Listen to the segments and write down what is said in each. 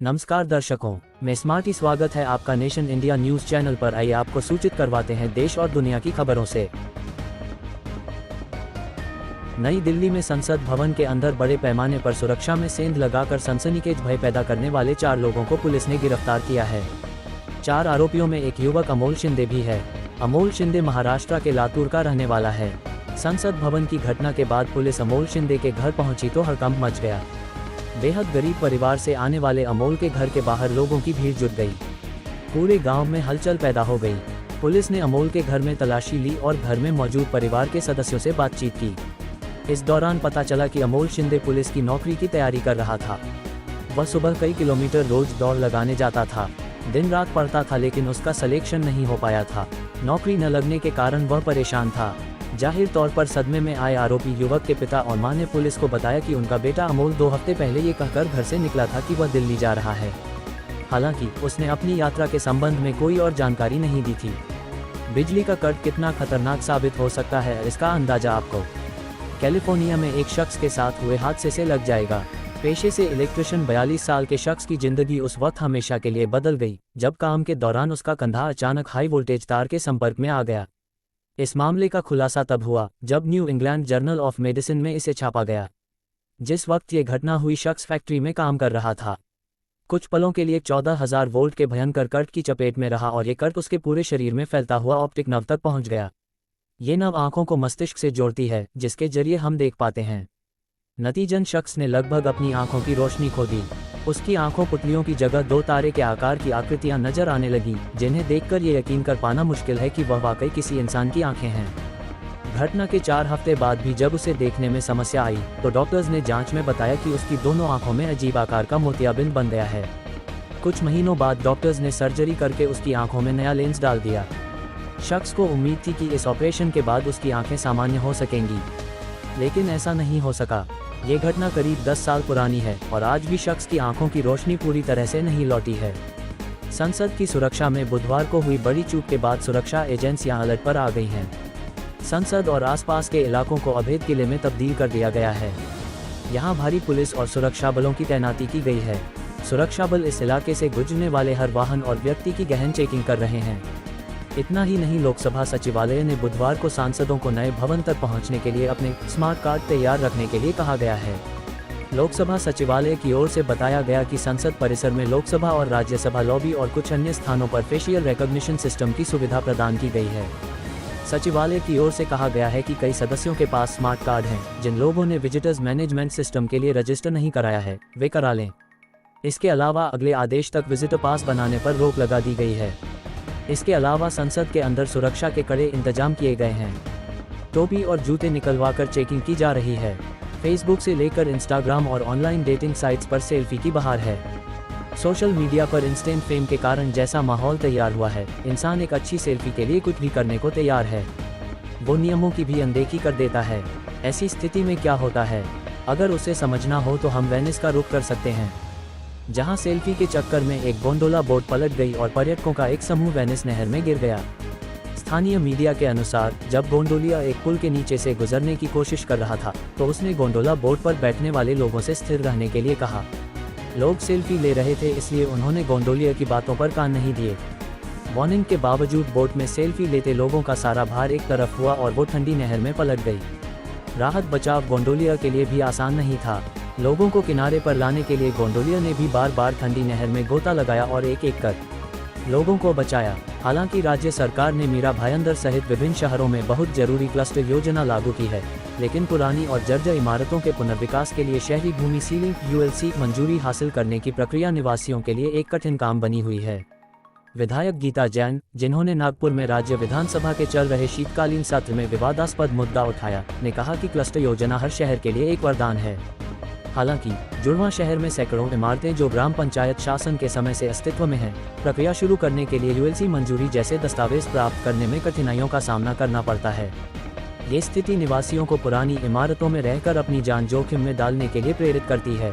नमस्कार दर्शकों, मैं स्मार्टी स्वागत है आपका नेशन इंडिया न्यूज चैनल पर। आइए आपको सूचित करवाते हैं देश और दुनिया की खबरों से। नई दिल्ली में संसद भवन के अंदर बड़े पैमाने पर सुरक्षा में सेंध लगाकर सनसनीखेज भय पैदा करने वाले 4 लोगों को पुलिस ने गिरफ्तार किया है। 4 आरोपियों में एक युवक अमोल शिंदे भी है। अमोल शिंदे महाराष्ट्र के लातूर का रहने वाला है। संसद भवन की घटना के बाद पुलिस अमोल शिंदे के घर पहुंची तो हड़कंप मच गया। बेहद गरीब परिवार से आने वाले अमोल के घर के बाहर लोगों की भीड़ जुट गई। पूरे गांव में हलचल पैदा हो गई। पुलिस ने अमोल के घर में तलाशी ली और घर में मौजूद परिवार के सदस्यों से बातचीत की। इस दौरान पता चला कि अमोल शिंदे पुलिस की नौकरी की तैयारी कर रहा था। वह सुबह कई किलोमीटर रोज दौड़ लगाने जाता था। दिन रात पढ़ता था, लेकिन उसका सिलेक्शन नहीं हो पाया था। नौकरी न लगने के कारण वह परेशान था। जाहिर तौर पर सदमे में आए आरोपी युवक के पिता और मां ने पुलिस को बताया कि उनका बेटा अमोल 2 हफ्ते पहले ये कहकर घर से निकला था कि वह दिल्ली जा रहा है। हालांकि उसने अपनी यात्रा के संबंध में कोई और जानकारी नहीं दी थी। बिजली का कट कितना खतरनाक साबित हो सकता है, इसका अंदाजा आपको कैलिफोर्निया में एक शख्स के साथ हुए हादसे से लग जाएगा। पेशे से इलेक्ट्रिशियन 42 साल के शख्स की जिंदगी उस वक्त हमेशा के लिए बदल गई जब काम के दौरान उसका कंधा अचानक हाई वोल्टेज तार के संपर्क में आ गया। इस मामले का खुलासा तब हुआ जब new England journal of medicine में इसे छापा गया। जिस वक्त ये घटना हुई, शख्स फैक्ट्री में काम कर रहा था। कुछ पलों के लिए 14,000 वोल्ट के भयंकर कट की चपेट में रहा और ये कट उसके पूरे शरीर में फैलता हुआ ऑप्टिक नर्व तक पहुंच गया। ये नर्व आंखों को मस्तिष्क से जोड़ती है, जिसके जरिए हम देख पाते हैं। नतीजन शख्स ने लगभग अपनी आंखों की रोशनी खो दी। उसकी आंखों पुतलियों की जगह 2 तारे के आकार की आकृतियां नजर आने लगी, जिन्हें देखकर ये यकीन कर पाना मुश्किल है कि वह वाकई किसी इंसान की आंखें हैं। घटना के 4 हफ्ते बाद भी जब उसे देखने में समस्या आई तो डॉक्टर्स ने जांच में बताया कि उसकी दोनों आंखों में अजीब आकार का मोतियाबिंद बन गया है। कुछ महीनों बाद डॉक्टर्स ने सर्जरी करके उसकी आंखों में नया लेंस डाल दिया। शख्स को उम्मीद थी कि इस ऑपरेशन के बाद उसकी आंखें सामान्य हो सकेंगी, लेकिन ऐसा नहीं हो सका। ये घटना करीब 10 साल पुरानी है और आज भी शख्स की आंखों की रोशनी पूरी तरह से नहीं लौटी है। संसद की सुरक्षा में बुधवार को हुई बड़ी चूक के बाद सुरक्षा एजेंसियां अलर्ट पर आ गई हैं। संसद और आसपास के इलाकों को अभेद किले में तब्दील कर दिया गया है। यहां भारी पुलिस और सुरक्षा बलों की तैनाती की गई है। सुरक्षा बल इस इलाके से गुजरने वाले हर वाहन और व्यक्ति की गहन चेकिंग कर रहे हैं। इतना ही नहीं, लोकसभा सचिवालय ने बुधवार को सांसदों को नए भवन तक पहुंचने के लिए अपने स्मार्ट कार्ड तैयार रखने के लिए कहा गया है। लोकसभा सचिवालय की ओर से बताया गया कि संसद परिसर में लोकसभा और राज्यसभा लॉबी और कुछ अन्य स्थानों पर फेशियल रिकॉग्निशन सिस्टम की सुविधा प्रदान की गई है। सचिवालय की ओर से कहा गया है कि कई सदस्यों के पास स्मार्ट कार्ड हैं। जिन लोगों ने विजिटर्स मैनेजमेंट सिस्टम के लिए रजिस्टर नहीं कराया है, वे करा लें। इसके अलावा अगले आदेश तक विजिटर पास बनाने पर रोक लगा दी गई है। इसके अलावा संसद के अंदर सुरक्षा के कड़े इंतजाम किए गए हैं। टोपी और जूते निकलवाकर चेकिंग की जा रही है। फेसबुक से लेकर इंस्टाग्राम और ऑनलाइन डेटिंग साइट्स पर सेल्फी की बहार है। सोशल मीडिया पर इंस्टेंट फेम के कारण जैसा माहौल तैयार हुआ है, इंसान एक अच्छी सेल्फी के लिए कुछ भी करने को तैयार है। वो नियमों की भी अनदेखी कर देता है। ऐसी स्थिति में क्या होता है, अगर उसे समझना हो तो हम वेनिस का रुख कर सकते हैं, जहां सेल्फी के चक्कर में एक गोंडोला बोट पलट गई और पर्यटकों का एक समूह वेनिस नहर में गिर गया। स्थानीय मीडिया के अनुसार जब गोंडोलिया एक पुल के नीचे से गुजरने की कोशिश कर रहा था तो उसने गोंडोला बोट पर बैठने वाले लोगों से स्थिर रहने के लिए कहा। लोग सेल्फी ले रहे थे, इसलिए उन्होंने गोंडोलिया की बातों पर कान नहीं दिए। वार्निंग के बावजूद बोट में सेल्फी लेते लोगों का सारा भार एक तरफ हुआ और वो ठंडी नहर में पलट गई। राहत बचाव गोंडोलिया के लिए भी आसान नहीं था। लोगों को किनारे पर लाने के लिए गोंडोलिया ने भी बार बार ठंडी नहर में गोता लगाया और एक एक कर लोगों को बचाया। हालांकि राज्य सरकार ने मीरा भाईंदर सहित विभिन्न शहरों में बहुत जरूरी क्लस्टर योजना लागू की है, लेकिन पुरानी और जर्जर इमारतों के पुनर्विकास के लिए शहरी भूमि सीलिंग यूएलसी मंजूरी हासिल करने की प्रक्रिया निवासियों के लिए एक कठिन काम बनी हुई है। विधायक गीता जैन, जिन्होंने नागपुर में राज्य विधानसभा के चल रहे शीतकालीन सत्र में विवादास्पद मुद्दा उठाया, ने कहा कि क्लस्टर योजना हर शहर के लिए एक वरदान है। हालांकि जुड़वा शहर में सैकड़ों इमारतें जो ग्राम पंचायत शासन के समय से अस्तित्व में हैं, प्रक्रिया शुरू करने के लिए यूएलसी मंजूरी जैसे दस्तावेज प्राप्त करने में कठिनाइयों का सामना करना पड़ता है। ये स्थिति निवासियों को पुरानी इमारतों में रहकर अपनी जान जोखिम में डालने के लिए प्रेरित करती है।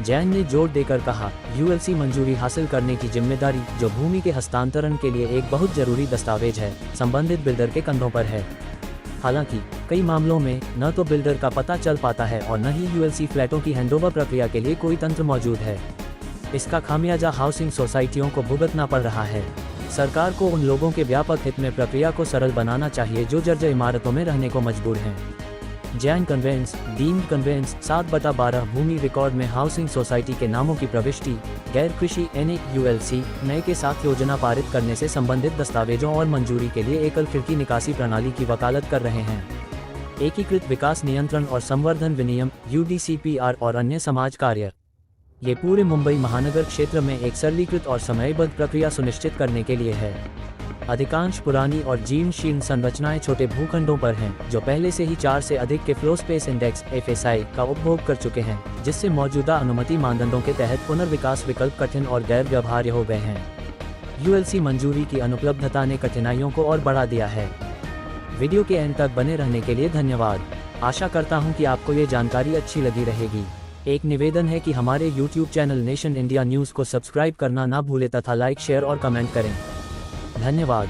जैन ने जोर देकर कहा, यूएलसी मंजूरी हासिल करने की जिम्मेदारी, जो भूमि के हस्तांतरण के लिए एक बहुत जरूरी दस्तावेज है, संबंधित बिल्डर के कंधों पर है। हालांकि कई मामलों में न तो बिल्डर का पता चल पाता है और न ही यूएलसी फ्लैटों की हैंडओवर प्रक्रिया के लिए कोई तंत्र मौजूद है। इसका खामियाजा हाउसिंग सोसाइटियों को भुगतना पड़ रहा है। सरकार को उन लोगों के व्यापक हित में प्रक्रिया को सरल बनाना चाहिए जो जर्जर इमारतों में रहने को मजबूर हैं। जैन कन्वेंस, डीम्ड कन्वेंस 7/12 भूमि रिकॉर्ड में हाउसिंग सोसाइटी के नामों की प्रविष्टि गैर कृषि NAULC नए के साथ योजना पारित करने से संबंधित दस्तावेजों और मंजूरी के लिए एकल खिड़की निकासी प्रणाली की वकालत कर रहे हैं। एकीकृत विकास नियंत्रण और संवर्धन विनियम UDCPR और अन्य समाज कार्य ये पूरे मुंबई महानगर क्षेत्र में एक सरलीकृत और समयबद्ध प्रक्रिया सुनिश्चित करने के लिए है। अधिकांश पुरानी और जीर्ण शीर्ण संरचनाएं छोटे भूखंडों पर हैं, जो पहले से ही 4 से अधिक के फ्लो स्पेस इंडेक्स FSI का उपभोग कर चुके हैं, जिससे मौजूदा अनुमति मानदंडों के तहत पुनर्विकास विकल्प कठिन और गैर व्यवहार्य हो गए हैं। ULC मंजूरी की अनुपलब्धता ने कठिनाइयों को और बढ़ा दिया है। वीडियो के एंड तक बने रहने के लिए धन्यवाद। आशा करता हूं कि आपको ये जानकारी अच्छी लगी रहेगी। एक निवेदन है कि हमारे YouTube channel nation India news को सब्सक्राइब करना ना भूलें तथा लाइक, शेयर और कमेंट करें। धन्यवाद।